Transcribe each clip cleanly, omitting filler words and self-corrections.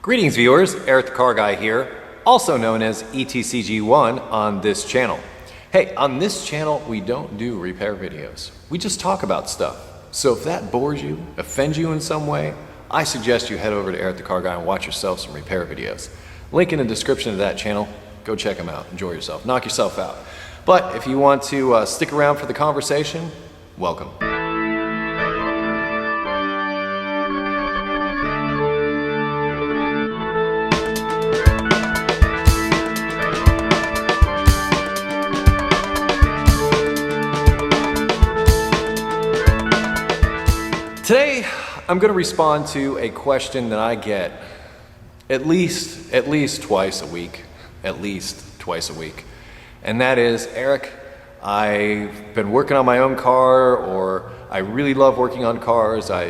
Greetings viewers, Eric the Car Guy here, also known as ETCG1 on this channel. Hey, on this channel we don't do repair videos. We just talk about stuff. So if that bores you, offends you in some way, I suggest you head over to Eric the Car Guy and watch yourself some repair videos. Link in the description of that channel, go check them out, enjoy yourself, knock yourself out. But if you want to stick around for the conversation, welcome. Today, I'm going to respond to a question that I get at least twice a week, and that is, Eric, I've been working on my own car, or I really love working on cars. I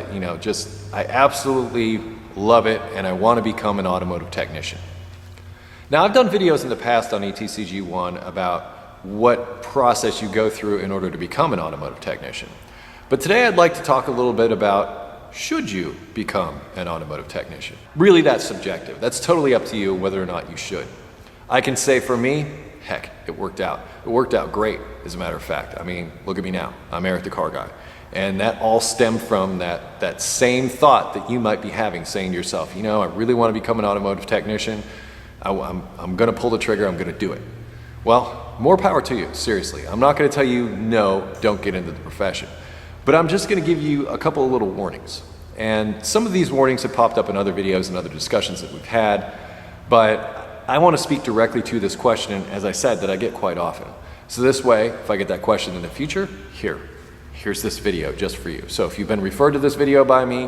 absolutely love it, and I want to become an automotive technician. Now, I've done videos in the past on ETCG1 about what process you go through in order to become an automotive technician. But today I'd like to talk a little bit about, should you become an automotive technician? Really, that's subjective. That's totally up to you whether or not you should. I can say for me, heck, it worked out. It worked out great, as a matter of fact. I mean, look at me now. I'm Eric the Car Guy. And that all stemmed from that same thought that you might be having, saying to yourself, you know, I really want to become an automotive technician. I'm going to pull the trigger. I'm going to do it. Well, more power to you, seriously. I'm not going to tell you, no, don't get into the profession. But I'm just going to give you a couple of little warnings. And some of these warnings have popped up in other videos and other discussions that we've had, but I want to speak directly to this question, as I said, that I get quite often. So this way, if I get that question in the future, here's this video just for you. So if you've been referred to this video by me,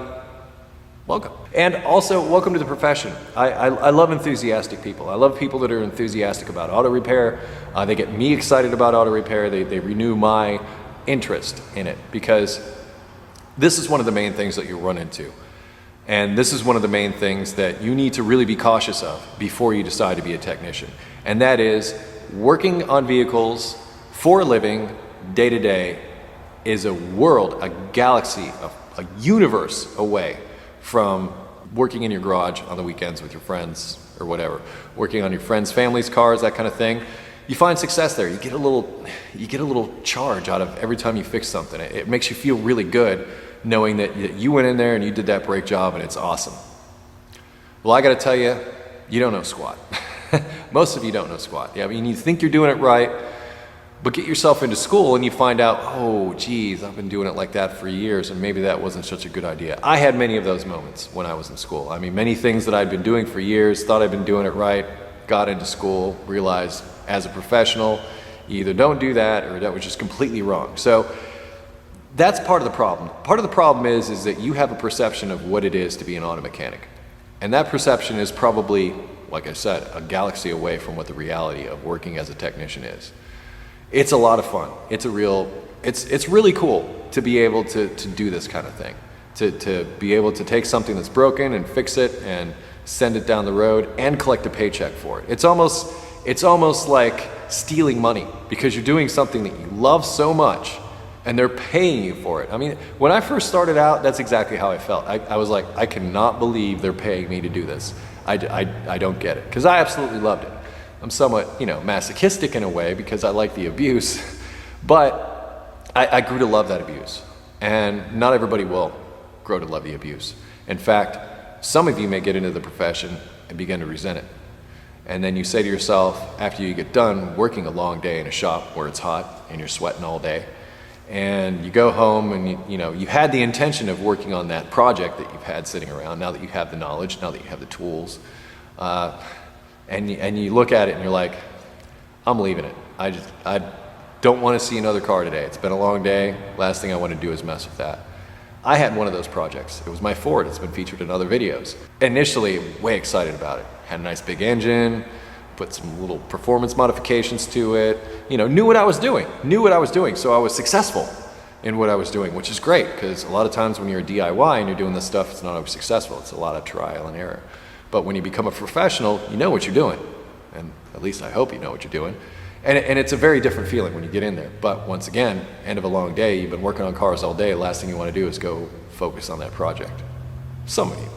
welcome. And also, welcome to the profession. I love enthusiastic people. I love people that are enthusiastic about auto repair. They get me excited about auto repair. They renew my interest in it, because this is one of the main things that you'll run into, and this is one of the main things that you need to really be cautious of before you decide to be a technician, and that is working on vehicles for a living day to day is a world, a galaxy, a universe away from working in your garage on the weekends with your friends or whatever, working on your friends' families' cars, that kind of thing. You find success there. You get a little charge out of every time you fix something. It makes you feel really good knowing that you went in there and you did that brake job and it's awesome. Well, I got to tell you, you don't know squat. Most of you don't know squat. Yeah, I mean, you think you're doing it right, but get yourself into school and you find out, oh, geez, I've been doing it like that for years, and maybe that wasn't such a good idea. I had many of those moments when I was in school. I mean, many things that I'd been doing for years, thought I'd been doing it right, got into school, realized as a professional, you either don't do that or that was just completely wrong. So that's part of the problem. Part of the problem is that you have a perception of what it is to be an auto mechanic. And that perception is probably, like I said, a galaxy away from what the reality of working as a technician is. It's a lot of fun. It's really cool to be able to do this kind of thing. To be able to take something that's broken and fix it and send it down the road and collect a paycheck for it. It's almost like stealing money, because you're doing something that you love so much and they're paying you for it. I mean, when I first started out, that's exactly how I felt. I was like, I cannot believe they're paying me to do this. I don't get it, because I absolutely loved it. I'm somewhat, masochistic in a way because I like the abuse, but I grew to love that abuse. And not everybody will grow to love the abuse. In fact, some of you may get into the profession and begin to resent it. And then you say to yourself, after you get done working a long day in a shop where it's hot and you're sweating all day, and you go home and you had the intention of working on that project that you've had sitting around, now that you have the knowledge, now that you have the tools, and you look at it and you're like, I'm leaving it. I don't want to see another car today. It's been a long day. Last thing I want to do is mess with that. I had one of those projects. It was my Ford. It's been featured in other videos. Initially, way excited about it. Had a nice big engine, put some little performance modifications to it, knew what I was doing, so I was successful in what I was doing, which is great, because a lot of times when you're a DIY and you're doing this stuff, it's not always successful. It's a lot of trial and error. But when you become a professional, you know what you're doing, and at least I hope you know what you're doing. And it's a very different feeling when you get in there. But once again, end of a long day, you've been working on cars all day, last thing you want to do is go focus on that project. Some of you.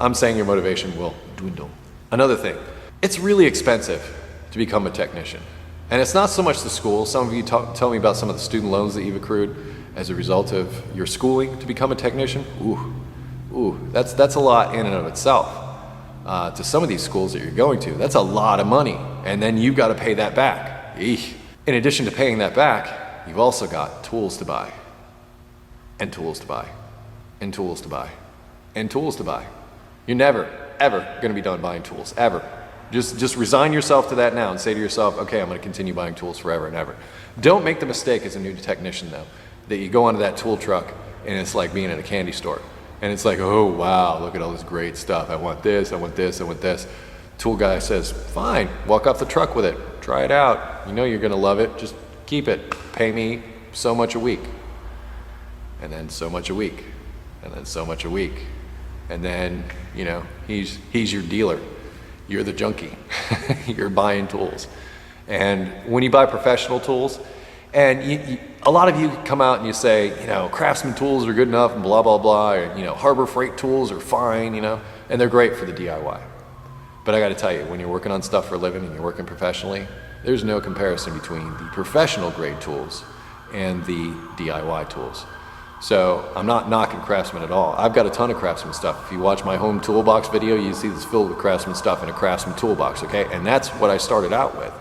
I'm saying your motivation will dwindle. Another thing, it's really expensive to become a technician. And it's not so much the school. Some of you tell me about some of the student loans that you've accrued as a result of your schooling to become a technician. That's a lot in and of itself. To some of these schools that you're going to, that's a lot of money. And then you've got to pay that back. Eesh. In addition to paying that back, you've also got tools to buy, and tools to buy, and tools to buy, and tools to buy. You're never, ever going to be done buying tools, ever. Just resign yourself to that now and say to yourself, okay, I'm going to continue buying tools forever and ever. Don't make the mistake as a new technician, though, that you go onto that tool truck and it's like being in a candy store. And it's like, oh, wow, look at all this great stuff. I want this, I want this, I want this. Tool guy says, fine, walk off the truck with it. Try it out. You know you're going to love it. Just keep it. Pay me so much a week. And then so much a week. And then so much a week. And then, you know, he's your dealer. You're the junkie. You're buying tools. And when you buy professional tools, and a lot of you come out and you say, you know, Craftsman tools are good enough and blah, blah, blah, or, you know, Harbor Freight tools are fine, you know, and they're great for the DIY. But I got to tell you, when you're working on stuff for a living and you're working professionally, there's no comparison between the professional grade tools and the DIY tools. So I'm not knocking Craftsman at all. I've got a ton of Craftsman stuff. If you watch my home toolbox video, you see this filled with Craftsman stuff in a Craftsman toolbox, okay? And that's what I started out with.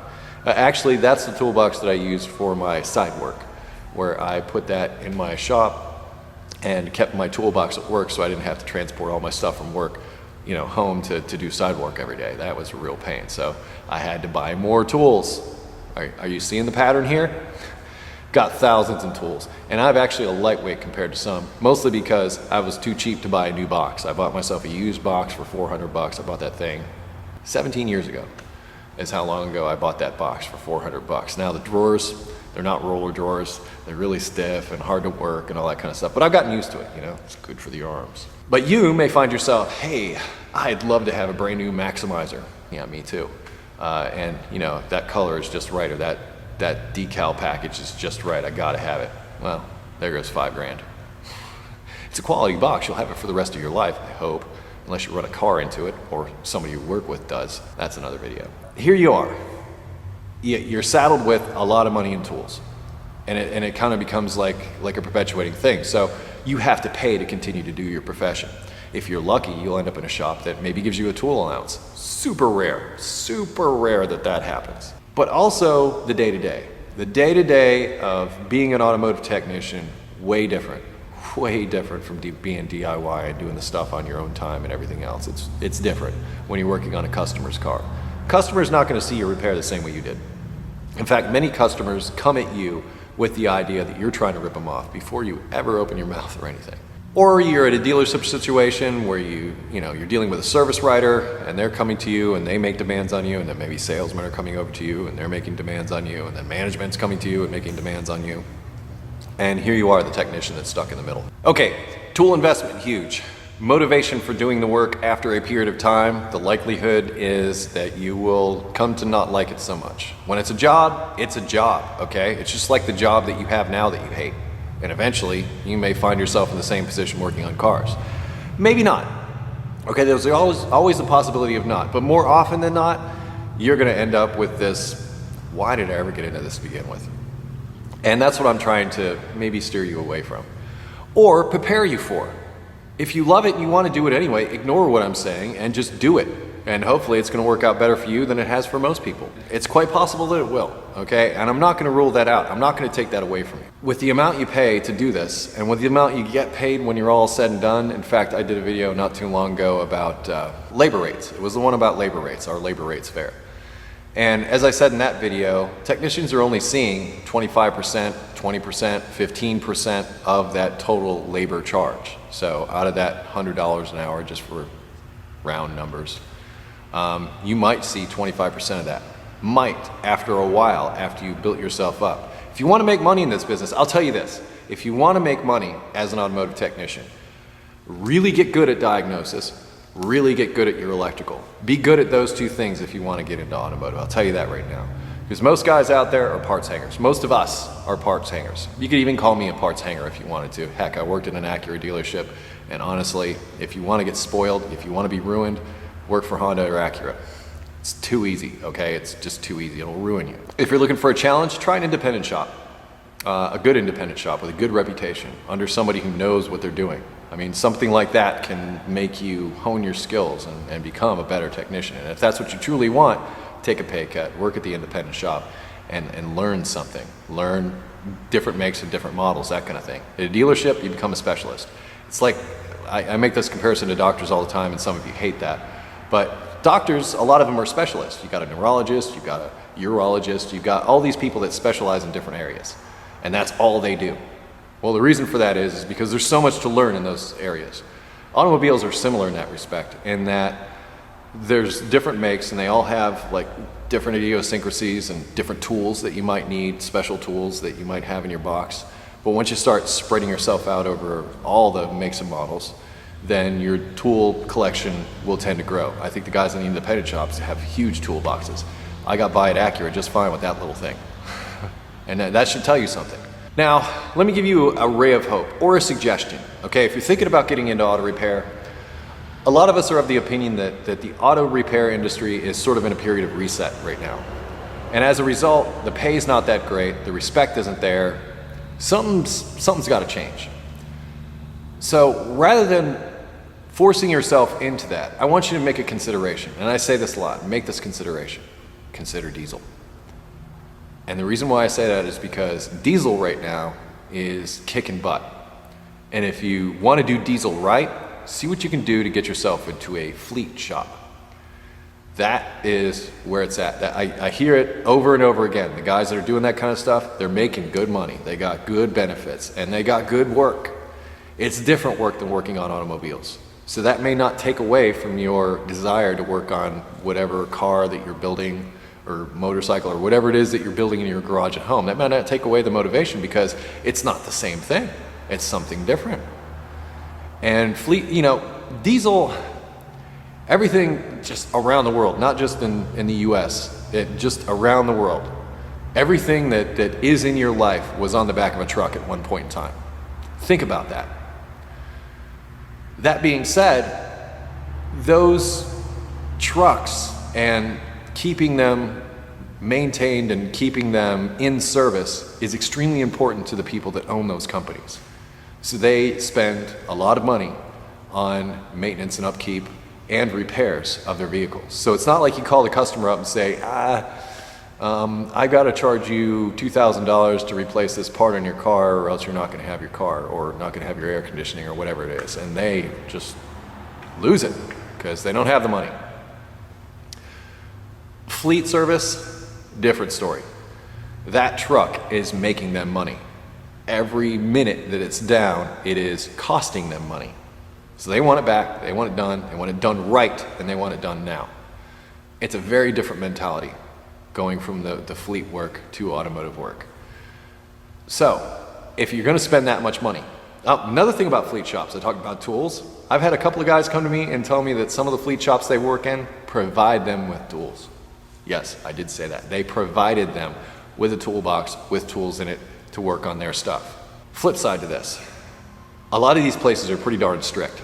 Actually, that's the toolbox that I use for my side work, where I put that in my shop and kept my toolbox at work so I didn't have to transport all my stuff from work, you know, home to do side work every day. That was a real pain. So I had to buy more tools. Are you seeing the pattern here? Got thousands of tools. And I'm actually a lightweight compared to some, mostly because I was too cheap to buy a new box. I bought myself a used box for $400. I bought that thing 17 years ago. Is how long ago I bought that box for $400. Now the drawers, they're not roller drawers. They're really stiff and hard to work and all that kind of stuff. But I've gotten used to it, you know, it's good for the arms. But you may find yourself, hey, I'd love to have a brand new Maximizer. Yeah, me too. And you know, that color is just right, or that decal package is just right. I gotta have it. Well, there goes $5,000. It's a quality box. You'll have it for the rest of your life, I hope. Unless you run a car into it, or somebody you work with does. That's another video. Here you are. You're saddled with a lot of money and tools. And it kind of becomes like a perpetuating thing. So you have to pay to continue to do your profession. If you're lucky, you'll end up in a shop that maybe gives you a tool allowance. Super rare that happens. But also the day-to-day. The day-to-day of being an automotive technician, way different from being DIY and doing the stuff on your own time and everything else. It's different when you're working on a customer's car. Customer's not going to see your repair the same way you did. In fact, many customers come at you with the idea that you're trying to rip them off before you ever open your mouth or anything. Or you're at a dealership situation where you're dealing with a service writer and they're coming to you and they make demands on you, and then maybe salesmen are coming over to you and they're making demands on you, and then management's coming to you and making demands on you. And here you are, the technician that's stuck in the middle. Okay, tool investment, huge. Motivation for doing the work after a period of time, the likelihood is that you will come to not like it so much. When it's a job, okay? It's just like the job that you have now that you hate. And eventually, you may find yourself in the same position working on cars. Maybe not. Okay, there's always the possibility of not. But more often than not, you're gonna end up with this, why did I ever get into this to begin with? And that's what I'm trying to maybe steer you away from. Or prepare you for. If you love it and you want to do it anyway, ignore what I'm saying and just do it. And hopefully it's going to work out better for you than it has for most people. It's quite possible that it will, okay? And I'm not going to rule that out. I'm not going to take that away from you. With the amount you pay to do this, and with the amount you get paid when you're all said and done, in fact, I did a video not too long ago about labor rates. It was the one about labor rates, our labor rates fair. And as I said in that video, technicians are only seeing 25%, 20%, 15% of that total labor charge. So out of that $100 an hour, just for round numbers, you might see 25% of that. Might, after a while, after you built yourself up. If you want to make money in this business, I'll tell you this. If you want to make money as an automotive technician, really get good at diagnosis, really get good at your electrical. Be good at those two things if you want to get into automotive. I'll tell you that right now. Because most guys out there are parts hangers. Most of us are parts hangers. You could even call me a parts hanger if you wanted to. Heck, I worked in an Acura dealership, and honestly, if you want to get spoiled, if you want to be ruined, work for Honda or Acura. It's too easy, okay? It's just too easy. It'll ruin you. If you're looking for a challenge, try an independent shop. A good independent shop with a good reputation, under somebody who knows what they're doing. I mean, something like that can make you hone your skills and become a better technician. And if that's what you truly want, take a pay cut, work at the independent shop, and learn something. Learn different makes and different models, that kind of thing. At a dealership, you become a specialist. It's like, I make this comparison to doctors all the time, and some of you hate that. But doctors, a lot of them are specialists. You've got a neurologist, you've got a urologist, you've got all these people that specialize in different areas. And that's all they do. Well, the reason for that is because there's so much to learn in those areas. Automobiles are similar in that respect, in that there's different makes and they all have like different idiosyncrasies and different tools that you might need, special tools that you might have in your box. But once you start spreading yourself out over all the makes and models, then your tool collection will tend to grow. I think the guys in the independent shops have huge toolboxes. I got by at Acura just fine with that little thing. And that should tell you something. Now, let me give you a ray of hope or a suggestion. Okay, if you're thinking about getting into auto repair, a lot of us are of the opinion that the auto repair industry is sort of in a period of reset right now. And as a result, the pay's not that great, the respect isn't there, something's got to change. So rather than forcing yourself into that, I want you to make a consideration. And I say this a lot, make this consideration. Consider diesel. And the reason why I say that is because diesel right now is kicking butt. And if you want to do diesel right, see what you can do to get yourself into a fleet shop. That is where it's at. I hear it over and over again. The guys that are doing that kind of stuff, they're making good money. They got good benefits and they got good work. It's different work than working on automobiles. So that may not take away from your desire to work on whatever car that you're building or motorcycle or whatever it is that you're building in your garage at home. That might not take away the motivation because it's not the same thing. It's something different. And fleet, diesel, everything just around the world, not just in the US, just around the world. Everything that is in your life was on the back of a truck at one point in time. Think about that. That being said, those trucks and keeping them maintained and keeping them in service is extremely important to the people that own those companies. So they spend a lot of money on maintenance and upkeep and repairs of their vehicles. So it's not like you call the customer up and say, I gotta charge you $2,000 to replace this part on your car or else you're not gonna have your car or not gonna have your air conditioning or whatever it is. And they just lose it because they don't have the money. Fleet service, different story. That truck is making them money. Every minute that it's down, it is costing them money. So they want it back, they want it done, they want it done right, and they want it done now. It's a very different mentality going from the fleet work to automotive work. So if you're gonna spend that much money, another thing about fleet shops, I talked about tools. I've had a couple of guys come to me and tell me that some of the fleet shops they work in provide them with tools. Yes, I did say that. They provided them with a toolbox with tools in it to work on their stuff. Flip side to this, a lot of these places are pretty darn strict.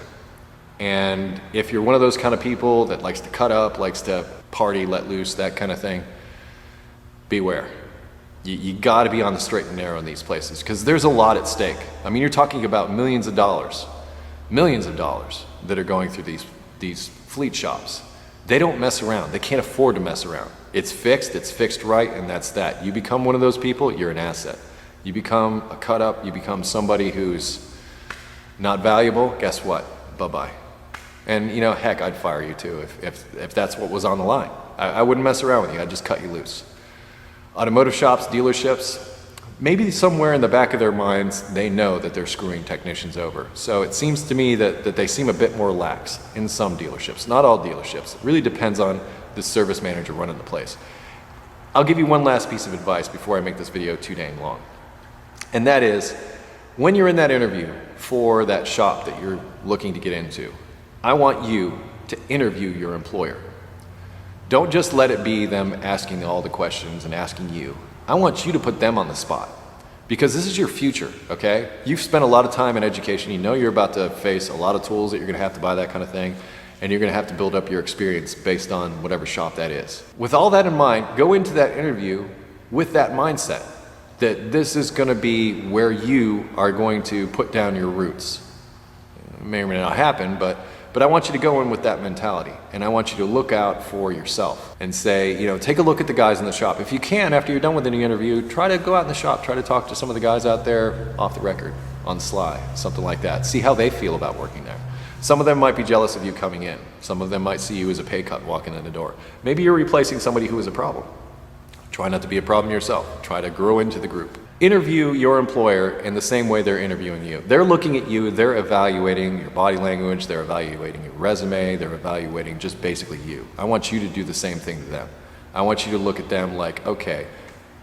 And if you're one of those kind of people that likes to cut up, likes to party, let loose, that kind of thing, beware. You gotta be on the straight and narrow in these places because there's a lot at stake. I mean, you're talking about millions of dollars that are going through these fleet shops. They don't mess around. They can't afford to mess around. It's fixed right, and that's that. You become one of those people, you're an asset. You become a cut up, you become somebody who's not valuable, guess what? Bye-bye. And heck, I'd fire you too if that's what was on the line. I wouldn't mess around with you, I'd just cut you loose. Automotive shops, dealerships, maybe somewhere in the back of their minds, they know that they're screwing technicians over. So it seems to me that they seem a bit more lax in some dealerships, not all dealerships. It really depends on the service manager running the place. I'll give you one last piece of advice before I make this video too dang long. And that is, when you're in that interview for that shop that you're looking to get into, I want you to interview your employer. Don't just let it be them asking all the questions and asking you. I want you to put them on the spot, because this is your future, okay? You've spent a lot of time in education. You know you're about to face a lot of tools that you're gonna have to buy that kind of thing, and you're gonna have to build up your experience based on whatever shop that is. With all that in mind, go into that interview with that mindset, that this is gonna be where you are going to put down your roots. It may or may not happen, but I want you to go in with that mentality, and I want you to look out for yourself and say, you know, take a look at the guys in the shop. If you can, after you're done with any interview, try to go out in the shop, try to talk to some of the guys out there off the record, on the sly, something like that. See how they feel about working there. Some of them might be jealous of you coming in. Some of them might see you as a pay cut walking in the door. Maybe you're replacing somebody who is a problem. Try not to be a problem yourself. Try to grow into the group. Interview your employer in the same way they're interviewing you. They're looking at you, they're evaluating your body language, they're evaluating your resume, they're evaluating just basically you. I want you to do the same thing to them. I want you to look at them like, okay,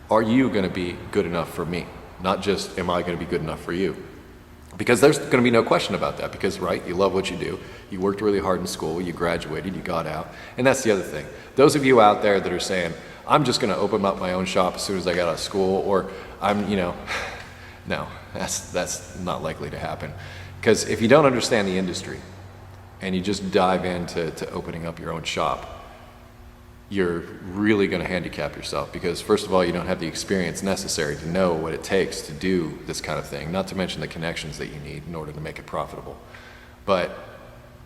are you gonna be good enough for me? Not just, am I gonna be good enough for you? Because there's gonna be no question about that, because, right, you love what you do, you worked really hard in school, you graduated, you got out, and that's the other thing. Those of you out there that are saying, I'm just gonna open up my own shop as soon as I got out of school, or I'm, you know, no, that's not likely to happen. Because if you don't understand the industry and you just dive into opening up your own shop, you're really gonna handicap yourself, because first of all, you don't have the experience necessary to know what it takes to do this kind of thing, not to mention the connections that you need in order to make it profitable. But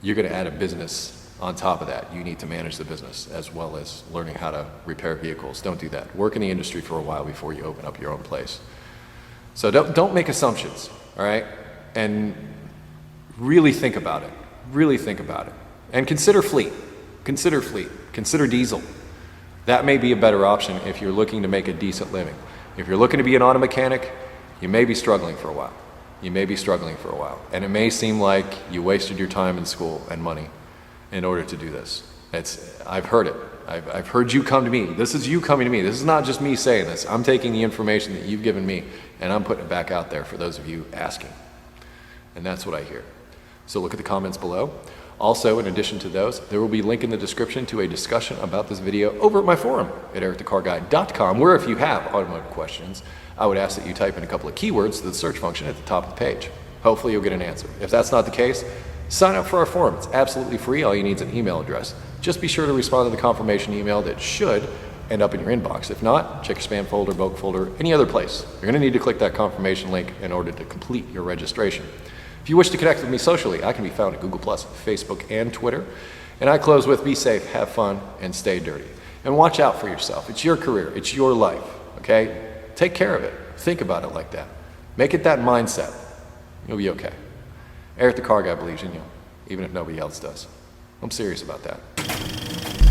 you're gonna add a business on top of that. You need to manage the business as well as learning how to repair vehicles. Don't do that. Work in the industry for a while before you open up your own place. So don't make assumptions, all right? And really think about it. Really think about it. And consider fleet. Consider fleet. Consider diesel. That may be a better option if you're looking to make a decent living. If you're looking to be an auto mechanic, you may be struggling for a while. You may be struggling for a while. And it may seem like you wasted your time in school and money in order to do this. I've heard it. I've heard you come to me. This is you coming to me. This is not just me saying this. I'm taking the information that you've given me and I'm putting it back out there for those of you asking. And that's what I hear. So look at the comments below. Also, in addition to those, there will be a link in the description to a discussion about this video over at my forum at ericthecarguy.com, where if you have automotive questions, I would ask that you type in a couple of keywords to the search function at the top of the page. Hopefully you'll get an answer. If that's not the case, sign up for our forum. It's absolutely free. All you need is an email address. Just be sure to respond to the confirmation email that should end up in your inbox. If not, check your spam folder, bulk folder, any other place. You're going to need to click that confirmation link in order to complete your registration. If you wish to connect with me socially, I can be found at Google+, Facebook, and Twitter. And I close with, be safe, have fun, and stay dirty. And watch out for yourself. It's your career. It's your life, okay? Take care of it. Think about it like that. Make it that mindset. You'll be okay. Eric the Car Guy believes in you, even if nobody else does. I'm serious about that.